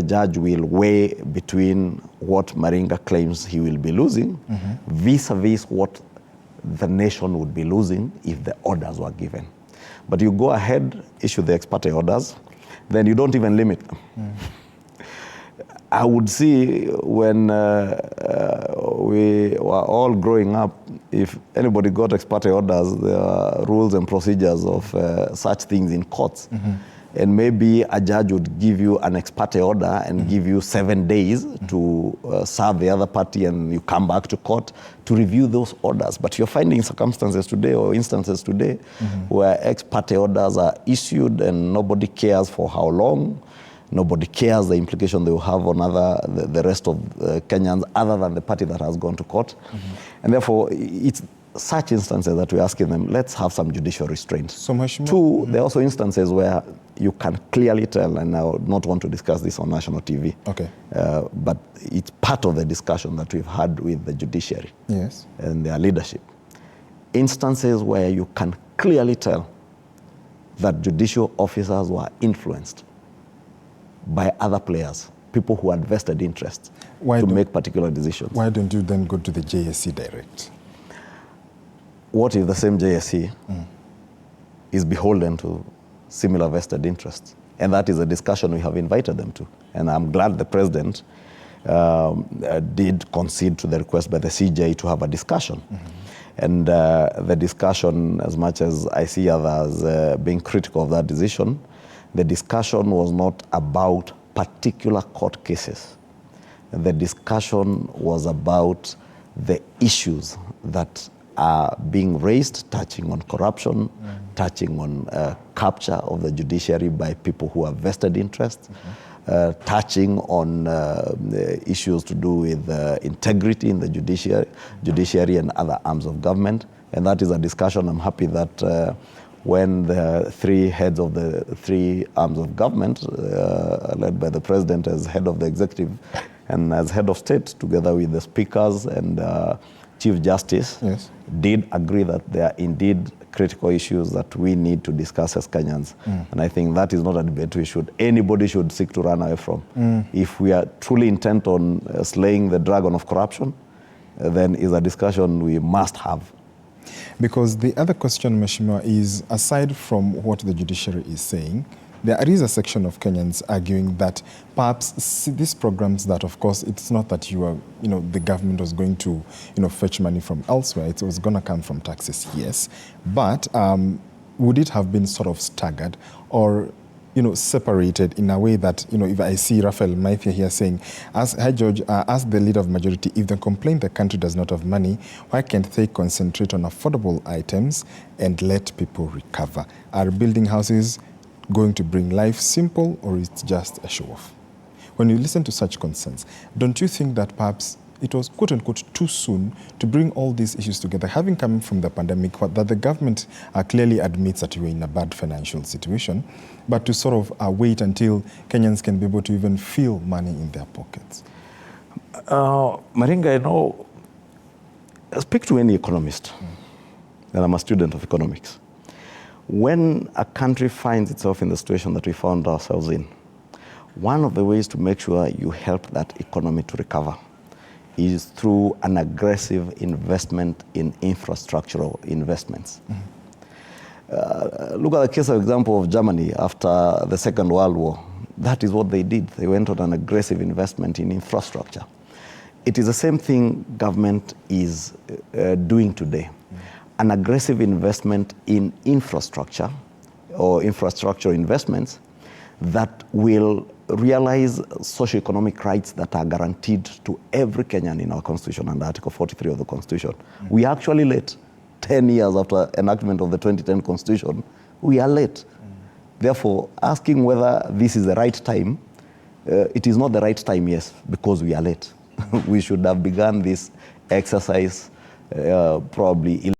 judge will weigh between what Maringa claims he will be losing vis-a-vis what the nation would be losing if the orders were given. But you go ahead, issue the ex parte orders, then you don't even limit them. I would see when we were all growing up, if anybody got ex parte orders, there are rules and procedures of such things in courts. And maybe a judge would give you an ex parte order and give you 7 days to serve the other party, and you come back to court to review those orders. But you're finding circumstances today or instances today where ex parte orders are issued and nobody cares for how long. Nobody cares the implication they will have on the rest of Kenyans other than the party that has gone to court. And therefore, it's such instances that we're asking them, let's have some judicial restraint. So much more. Two, there are also instances where you can clearly tell, and I would not want to discuss this on national TV, but it's part of the discussion that we've had with the judiciary and their leadership. Instances where you can clearly tell that judicial officers were influenced by other players, people who had vested interests to make particular decisions. Why don't you then go to the JSC direct? What if the same JSC is beholden to similar vested interests? And that is a discussion we have invited them to. And I'm glad the president did concede to the request by the CJ to have a discussion. And the discussion, as much as I see others being critical of that decision, the discussion was not about particular court cases. The discussion was about the issues that are being raised, touching on corruption, touching on capture of the judiciary by people who have vested interests, touching on issues to do with integrity in the judiciary and other arms of government. And that is a discussion I'm happy that when the three heads of the three arms of government, led by the president as head of the executive and as head of state, together with the speakers and Chief Justice, did agree that there are indeed critical issues that we need to discuss as Kenyans. And I think that is not a debate anybody should seek to run away from. If we are truly intent on slaying the dragon of corruption, then is a discussion we must have. Because the other question, Mheshimiwa, is aside from what the judiciary is saying, there is a section of Kenyans arguing that perhaps these programs that, of course, it's not that the government was going to, fetch money from elsewhere. It was going to come from taxes, yes. But would it have been sort of staggered or, separated in a way that, if I see Raphael Maithia here saying, hi George, ask the leader of majority, if they complain the country does not have money, why can't they concentrate on affordable items and let people recover? Are building houses going to bring life simple, or it's just a show-off? When you listen to such concerns, don't you think that perhaps it was quote-unquote too soon to bring all these issues together, having come from the pandemic, that the government clearly admits that we're in a bad financial situation, but to sort of wait until Kenyans can be able to even feel money in their pockets? Maringa, speak to any economist, and I'm a student of economics. When a country finds itself in the situation that we found ourselves in, one of the ways to make sure you help that economy to recover is through an aggressive investment in infrastructural investments. Look at the case of example of Germany after the Second World War. That is what they did. They went on an aggressive investment in infrastructure. It is the same thing government is doing today. An aggressive investment in infrastructure or infrastructure investments that will realize socioeconomic rights that are guaranteed to every Kenyan in our constitution under Article 43 of the Constitution. We are actually late. 10 years after enactment of the 2010 Constitution, we are late. Therefore, asking whether this is the right time, it is not the right time, yes, because we are late. We should have begun this exercise probably